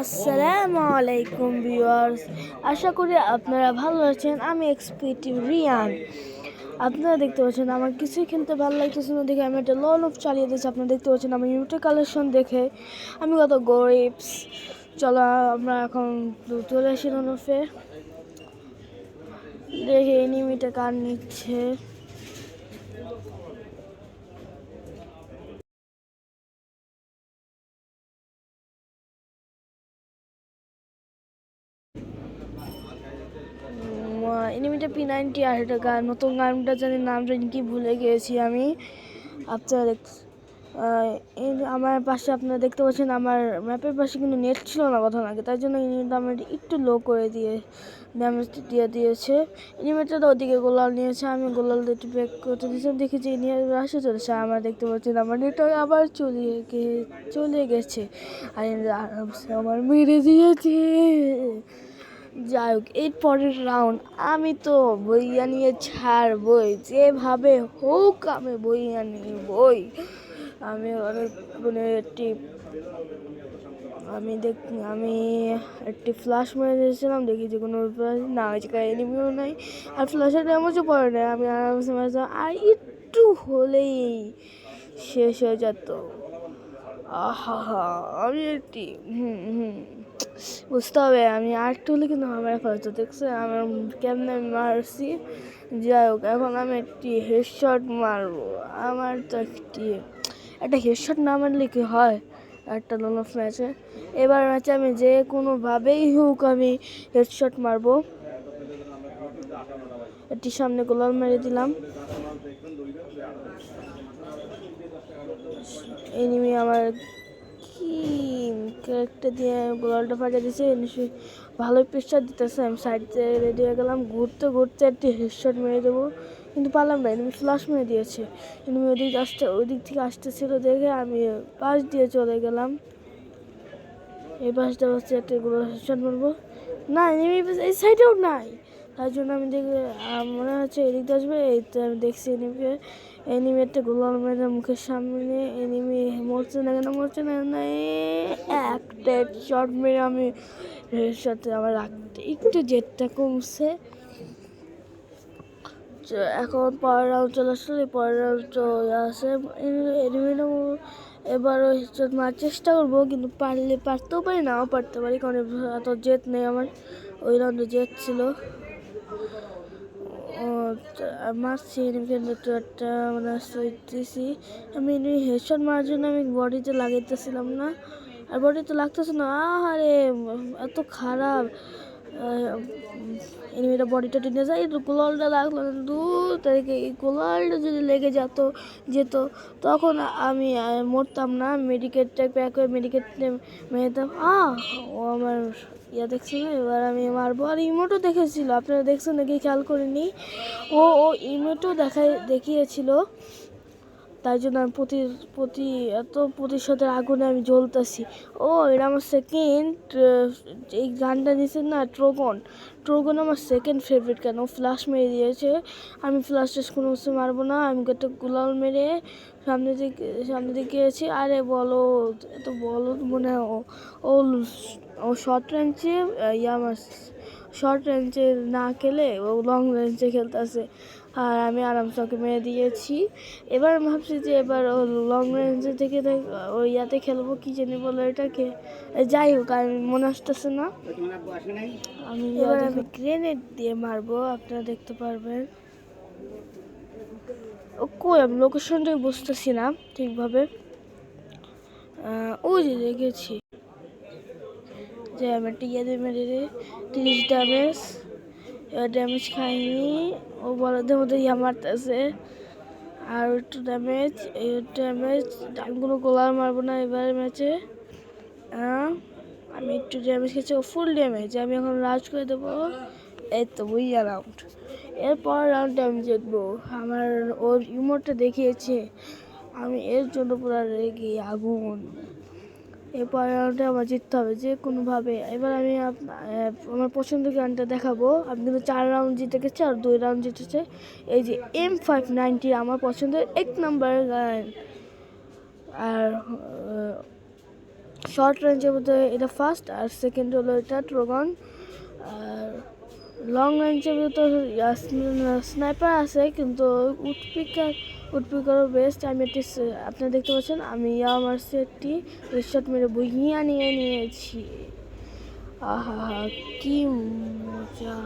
আসসালামু আলাইকুম ভিউয়ার্স, আশা করি আপনারা ভালো আছেন। আমি এক্সপিটিভ রিয়ান। আপনারা দেখতে পাচ্ছেন আমার কিছুই কিনতে ভালো লাগতেছে না দেখে আমি একটা লোন অফ চালিয়ে দিয়েছি। আপনারা দেখতে পাচ্ছেন আমার ইউটিউব কালেকশন দেখে আমি কত গরিবস। চলো আমরা এখন চলে আসি লোন অফে, দেখে এনিমিটা কার নিচ্ছে। এনিমিটা P90 আর এটা নতুন গানটা জানি নাম জানি কি ভুলে গিয়েছি আমি। আপনারা আমার পাশে আপনারা দেখতে পাচ্ছেন আমার ম্যাপের পাশে কিন্তু নেট ছিল না কথা আগে, তাই জন্য ইনিমিটা আমার একটু লো করে দিয়ে ড্যামেজ দিয়ে দিয়েছে। ইনিমিটা তো ওদিকে গোলাল নিয়েছে, আমি গোলাল একটু ব্যাক করতে দিয়েছিলাম, দেখি যে ইনি রাশে চলেছে। আমার দেখতে পাচ্ছেন আমার নেটওয়ার্ক আবার চলে গেছে আর আরামসে আমার মেরে দিয়েছে। যাই হোক, এর পরের রাউন্ড আমি তো বইয়া নিয়ে ছাড়বই, যেভাবে হোক আমি বইয়া নিবই। আমি অনেক আমি একটি ফ্ল্যাশ মেরে দিয়েছিলাম, দেখি যে কোনো না এনিমিও নাই আর ফ্ল্যাশের ড্যামেজও পড়ে না। আমি আরামসে মারছিলাম আর একটু হলেই শেষ হয়ে যেত। আহা, আমি একটি বুঝতে হবে, আমি আরেকটু হলে কিন্তু আমার ফেলতো দেখছে আমার কেমনে মারছি। যাই হোক, এখন আমি একটি হেডশট মারবো। আমার তো একটা হেডশট না মারলে কি হয় একটা লোন অফ ম্যাচে। এবার ম্যাচে আমি যে কোনোভাবেই হোক আমি হেডশট মারবো। একটি সামনে গোলাল মেরে দিলাম, এনিমি আমার কি ক্যারেক্টার দিয়ে গোলালটা ফাটিয়ে দিয়েছে। ভালোই প্রেশার দিতেছে, আমি সাইড থেকে রেডি হয়ে গেলাম, ঘুরতে ঘুরতে একটি হেডশট মেরে দেবো কিন্তু পারলাম না। এনিমি ফ্লাশ মেরে দিয়েছে, এনিমি ওই দিক থেকে আসতেছিল দেখে আমি পাশ দিয়ে চলে গেলাম। এই পাশটা হচ্ছে একটা গোলাল হেডশট মারবো, না এনিমি এই সাইডেও নাই। তার জন্য আমি মনে হচ্ছে এদিক দিয়ে আসবে, এই তো আমি দেখছি এনিমি একটা গোলাল মেরে মুখের সামনে। এনিমি মরছে না কেন, মরছে না একটা শট মেরে আমি সাথে আমার রাখতে একটু জেটটা কমছে। এখন পরের রাউন্ড চলে আসলে পরের রাউন্ড আসে এনিমিটা। এবারও হেডশট মারার চেষ্টা করবো, কিন্তু পারতেও পারি, নাও পারতে পারি, কারণ এত জেট নেই আমার। ওই রাউন্ডে জেট ছিল। মারছি একটা মানে দিয়েছি আমি। হেডশট মারার জন্য আমি বডিতে লাগাইতেছিলাম না, আর বডিতে লাগতেছে না। আরে এত খারাপ এনিমিটা বডিটা টেনে যায়, গোলালটা লাগলো না। তাদেরকে এই গোলালটা যদি লেগে যেত তখন আমি মরতাম না। মেডিকেটটা প্যাক করে মেডিকেট মেরেতাম। ও আমার দেখছি না, এবার আমি মারবো। আর ইমোটও দেখেছিল, আপনারা দেখছেন নাকি খেয়াল করিনি। ও ইমোটও দেখিয়েছিল, তাই জন্য আমি এত প্রতিশোধের আগুনে আমি জ্বলতেছি। এটা আমার সেকেন্ড, এই গানটা নিয়েছে না ট্রোগন আমার সেকেন্ড ফেভারিট। কেন ফ্ল্যাশ মেরে দিয়েছে, আমি ফ্ল্যাশ কোনো কিছু মারবো না। আমি একটা গুলাল মেরে সামনে দিকে গিয়েছি। আরে বলো মনে হয় ও শর্ট রেঞ্জে শর্ট রেঞ্জে না খেলে ও লং রেঞ্জে খেলতেছে, আর আমি আরামসে ওকে মেরে দিয়েছি। এবার ভাবছি যে এবার ও লং রেঞ্জে থেকে ওই ইয়াতে খেলবো, কি জানি বলো এটাকে। যাই হোক, আমি মনে আসতেছে না। এবার আমি গ্রেনেড দিয়ে মারবো, আপনারা দেখতে পারবেন। আমি লোকেশনটাই বুঝতেছি না ঠিকভাবে। ওই যে দেখেছি যে আমি একটা দিয়ে মেরে 30 ড্যামেজ খাইনি। ও বলদের মধ্যে মারতেছে আর একটু ড্যামেজ আমি কোনো গোলার মারবো না এবার ম্যাচে। আমি একটু ড্যামেজ খেয়েছি, ও ফুল ড্যামেজ। আমি এখন রাজ করে দেবো। এই তো বুঝা রাউন্ড, এরপর রাউন্ডে আমি জিতবো। আমার ওর ইমোটটা দেখিয়েছে, আমি এর জন্য পুরো রেগে আগুন। এরপর রাউন্ডে আমার জিততে হবে যে কোনোভাবে। এবার আমি আমার পছন্দের গানটা দেখাবো। আমি কিন্তু 4 রাউন্ড জিতে গেছি আর 2 রাউন্ড জিতেছে। এই যে M590 আমার পছন্দের 1 নম্বর গান। আর শর্ট রেঞ্জের মধ্যে এটা ফার্স্ট, আর সেকেন্ড হলো এটা ট্রোগন। আর লং রেঞ্জের মধ্যে স্নাইপার আছে, কিন্তু উডপিকারও বেস্ট। আমি একটি আপনারা দেখতে পাচ্ছেন আমি ইয়ামারসি একটি হেডশট মেরে বইয়া নিয়ে নিয়েছি। আহা কি মজা!